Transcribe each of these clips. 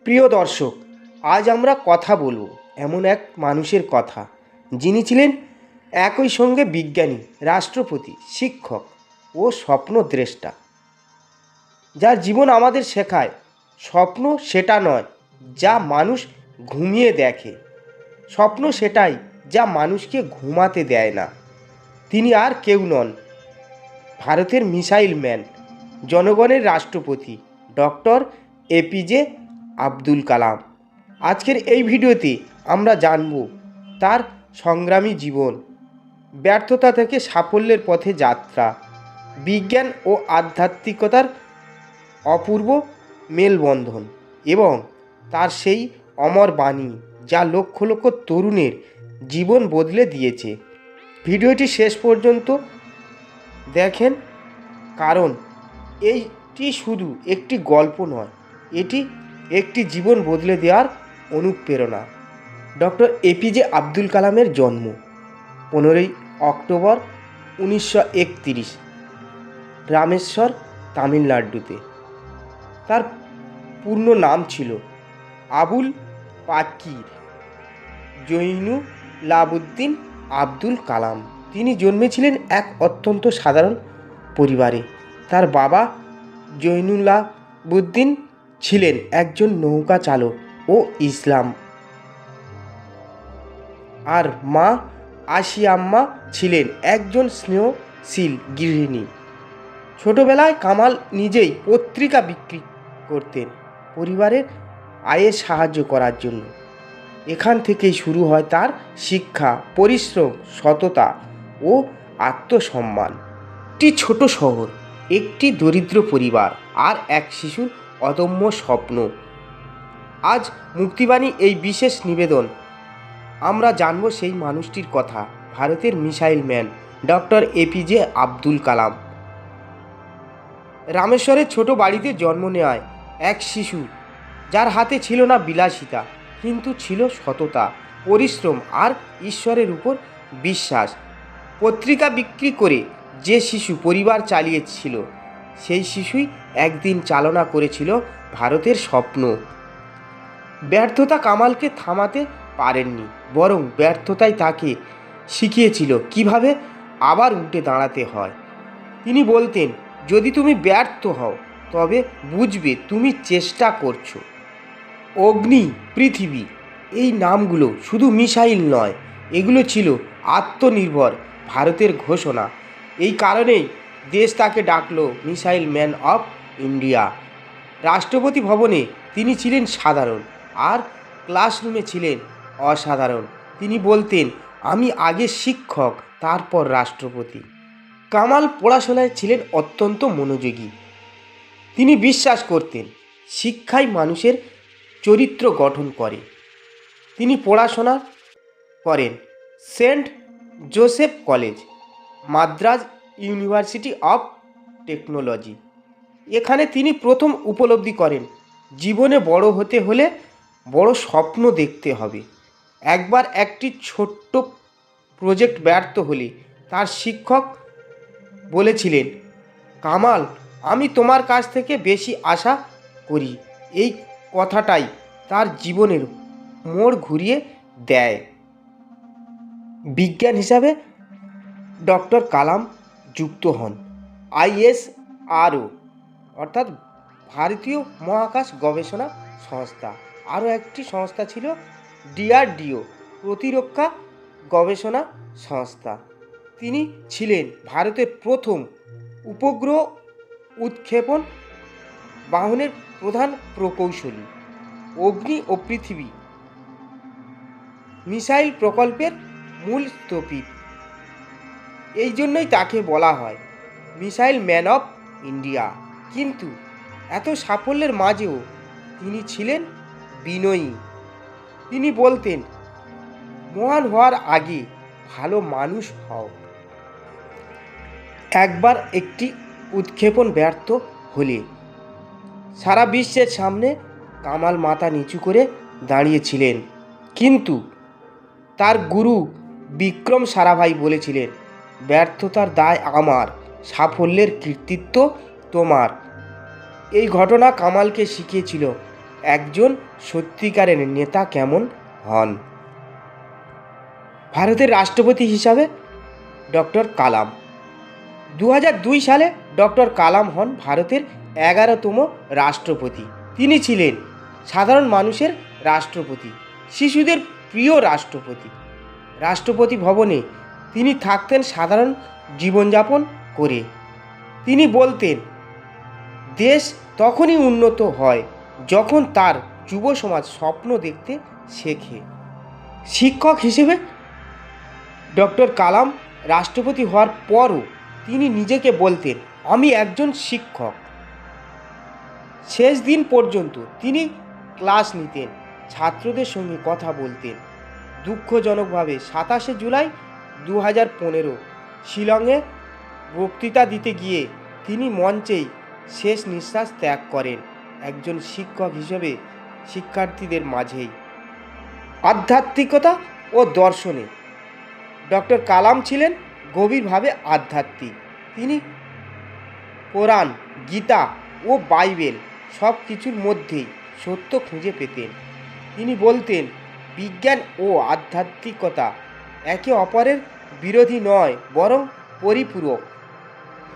প্রিয় দর্শক, আজ আমরা কথা বলবো এমন এক মানুষের কথা, যিনি ছিলেন একই সঙ্গে বিজ্ঞানী, রাষ্ট্রপতি, শিক্ষক ও স্বপ্নদ্রষ্টা। যার জীবন আমাদের শেখায় স্বপ্ন সেটা নয় যা মানুষ ঘুমিয়ে দেখে, স্বপ্ন সেটাই যা মানুষকে ঘুমাতে দেয় না। তিনি আর কেউ নন, ভারতের মিসাইল ম্যান, জনগণের রাষ্ট্রপতি, ডক্টর এপিজে আব্দুল কালাম। আজকের এই ভিডিওতে আমরা জানব তার সংগ্রামী জীবন, ব্যর্থতা থেকে সাফল্যের পথে যাত্রা, বিজ্ঞান ও আধ্যাত্মিকতার অপূর্ব মেলবন্ধন এবং তার সেই অমর বাণী যা লক্ষ লক্ষ তরুণের জীবন বদলে দিয়েছে। ভিডিওটি শেষ পর্যন্ত দেখেন, কারণ এইটি শুধু একটি গল্প নয়, এটি একটি জীবন বদলে দেওয়ার অনুপ্রেরণা। ডক্টর এপিজে আব্দুল কালামের জন্ম 15ই অক্টোবর 1931 রামেশ্বর, তামিলনাড়ুতে। তার পূর্ণ নাম ছিল আবুল পাকির জৈনুলাবুদ্দিন আব্দুল কালাম। তিনি জন্মেছিলেন এক অত্যন্ত সাধারণ পরিবারে। তার বাবা জৈনুলাবুদ্দিন ছিলেন একজন নৌকা চালক ও ইসলাম, আর মা আসিয়াম্মা ছিলেন একজন স্নেহশীল গৃহিণী। ছোটবেলায় কামাল নিজেই পত্রিকা বিক্রি করতেন পরিবারের আয়ে সাহায্য করার জন্য। এখান থেকেই শুরু হয় তার শিক্ষা, পরিশ্রম, সততা ও আত্মসম্মান। একটি ছোট শহর, একটি দরিদ্র পরিবার আর এক শিশুর অদম্য স্বপ্ন। আজ মুক্তিবাণী এই বিশেষ নিবেদন আমরা জানব সেই মানুষটির কথা, ভারতের missile man doctor APJ Abdul Kalam. রামেশ্বরের ছোট বাড়িতে জন্ম নেওয়ায় এক শিশু, যার হাতে ছিল না বিলাসিতা, কিন্তু ছিল সততা, পরিশ্রম আর ঈশ্বরের উপর বিশ্বাস। পত্রিকা বিক্রি করে যে শিশু পরিবার চালিয়েছিল, সেই শিশুই একদিন চালনা করেছিল ভারতের স্বপ্ন। ব্যর্থতা কামালকে থামাতে পারেননি, বরং ব্যর্থতাই তাকে শিখিয়েছিল কিভাবে আবার উঠে দাঁড়াতে হয়। তিনি বলতেন, যদি তুমি ব্যর্থ হও তবে বুঝবে তুমি চেষ্টা করছো। অগ্নি, পৃথিবী, এই নামগুলো শুধু মিসাইল নয়, এগুলো ছিল আত্মনির্ভর ভারতের ঘোষণা। এই কারণেই দেশ তাকে ডাকলো মিসাইল ম্যান অফ ইন্ডিয়া। রাষ্ট্রপতি ভবনে তিনি ছিলেন সাধারণ, আর ক্লাসরুমে ছিলেন অসাধারণ। তিনি বলতেন, আমি আগে শিক্ষক, তারপর রাষ্ট্রপতি। কামাল পড়াশোনায় ছিলেন অত্যন্ত মনোযোগী। তিনি বিশ্বাস করতেন শিক্ষাই মানুষের চরিত্র গঠন করে। তিনি পড়াশোনা করেন Saint Joseph college, Madras university of technology. এখানে তিনি প্রথম উপলব্ধি করেন, জীবনে বড় হতে হলে বড় স্বপ্ন দেখতে হবে। একবার একটি ছোট্ট প্রজেক্ট ব্যর্থ হলে তার শিক্ষক বলেছিলেন, কামাল, আমি তোমার কাছ থেকে বেশি আশা করি। এই কথাটাই তার জীবনের মোড় ঘুরিয়ে দেয়। বিজ্ঞান হিসাবে ডক্টর কালাম যুক্ত হন ISRO, অর্থাৎ ভারতীয় মহাকাশ গবেষণা সংস্থা। আরও একটি সংস্থা ছিল DRDO, প্রতিরক্ষা গবেষণা সংস্থা। তিনি ছিলেন ভারতের প্রথম উপগ্রহ উৎক্ষেপণ বাহনের প্রধান প্রকৌশলী। অগ্নি ও পৃথিবী মিসাইল প্রকল্পের মূল স্থপতি। এই জন্যই তাকে বলা হয় মিসাইল ম্যান অফ ইন্ডিয়া। কিন্তু এত সাফল্যের মাঝেও তিনি ছিলেন বিনয়ী। তিনি বলতেন, মহান হওয়ার আগে ভালো মানুষ হও। একবার একটি উৎক্ষেপণ ব্যর্থ হলে সারা বিশ্বের সামনে কামাল মাথা নিচু করে দাঁড়িয়েছিলেন। কিন্তু তার গুরু বিক্রম সারাভাই বলেছিলেন, ব্যর্থতার দায় আমার, সাফল্যের কৃতিত্ব তোমার। এই ঘটনা কামালকে শিখিয়েছিল একজন সত্যিকারের নেতা কেমন হন। ভারতের রাষ্ট্রপতি হিসাবে ডক্টর কালাম। 2002 সালে ডক্টর কালাম হন ভারতের 11তম রাষ্ট্রপতি। তিনি ছিলেন সাধারণ মানুষের রাষ্ট্রপতি, শিশুদের প্রিয় রাষ্ট্রপতি। রাষ্ট্রপতি ভবনে তিনি থাকতেন সাধারণ জীবনযাপন করে। তিনি বলতেন, দেশ তখনই উন্নত হয় যখন তার যুব সমাজ স্বপ্ন দেখতে শেখে। শিক্ষক হিসেবে ডক্টর কালাম রাষ্ট্রপতি হওয়ার পরও তিনি নিজেকে বলতেন, আমি একজন শিক্ষক। শেষ দিন পর্যন্ত তিনি ক্লাস নিতেন, ছাত্রদের সঙ্গে কথা বলতেন। দুঃখজনকভাবে 27শে জুলাই 2015 শিলংয়ে বক্তৃতা দিতে গিয়ে তিনি মঞ্চেই শেষ নিঃশ্বাস ত্যাগ করেন। একজন শিক্ষক হিসেবে শিক্ষার্থীদের মাঝেই আধ্যাত্মিকতা ও দর্শনে ডক্টর কালাম ছিলেন গভীরভাবে আধ্যাত্মিক। তিনি কোরআন, গীতা ও বাইবেল সব কিছুর মধ্যেই সত্য খুঁজে পেতেন। তিনি বলতেন, বিজ্ঞান ও আধ্যাত্মিকতা একে অপরের বিরোধী নয়, বরং পরিপূরক।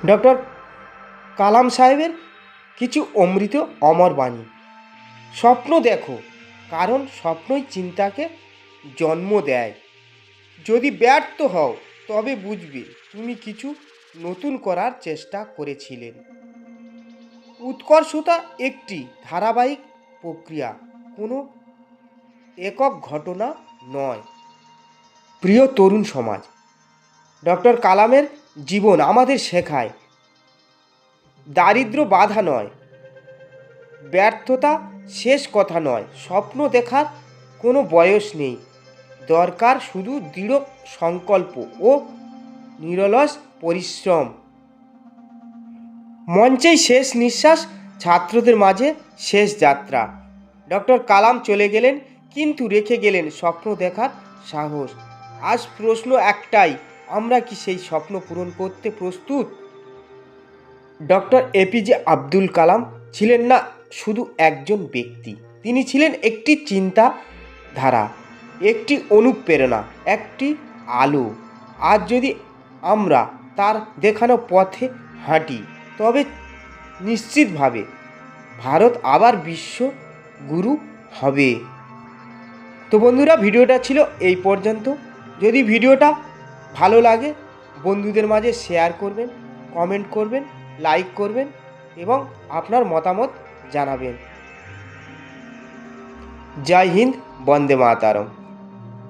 ডক্টর কালাম সাহেবের কিছু অমৃত অমর বাণী। স্বপ্ন দেখো, কারণ স্বপ্নই চিন্তাকে জন্ম দেয়। যদি ব্যর্থ হও তবে বুঝবে তুমি কিছু নতুন করার চেষ্টা করেছিলেন। উৎকর্ষতা একটি ধারাবাহিক প্রক্রিয়া, কোনো একক ঘটনা নয়। প্রিয় তরুণ সমাজ, ডক্টর কালামের জীবন আমাদের শেখায়, দারিদ্র্য বাধা নয়, ব্যর্থতা শেষ কথা নয়, স্বপ্ন দেখার কোনো বয়স নেই, দরকার শুধু দৃঢ় সংকল্প ও নিরলস পরিশ্রম। মঞ্চেই শেষ নিঃশ্বাস, ছাত্রদের মাঝে শেষ যাত্রা। ডক্টর কালাম চলে গেলেন, কিন্তু রেখে গেলেন স্বপ্ন দেখার সাহস। আজ প্রশ্ন একটাই, আমরা কি সেই স্বপ্ন পূরণ করতে প্রস্তুত? ডক্টর এপিজে আব্দুল কালাম ছিলেন না শুধু একজন ব্যক্তি, তিনি ছিলেন একটি চিন্তাধারা, একটি অনুপ্রেরণা, একটি আলো। আজ যদি আমরা তার দেখানো পথে হাঁটি, তবে নিশ্চিতভাবে ভারত আবার বিশ্বগুরু হবে। তো বন্ধুরা, ভিডিওটা ছিল এই পর্যন্ত। যদি ভিডিওটা ভালো লাগে বন্ধুদের মাঝে শেয়ার করবেন, কমেন্ট করবেন, লাইক করবেন এবং আপনার মতামত জানাবেন। জয় হিন্দ, বন্দে মাতরম।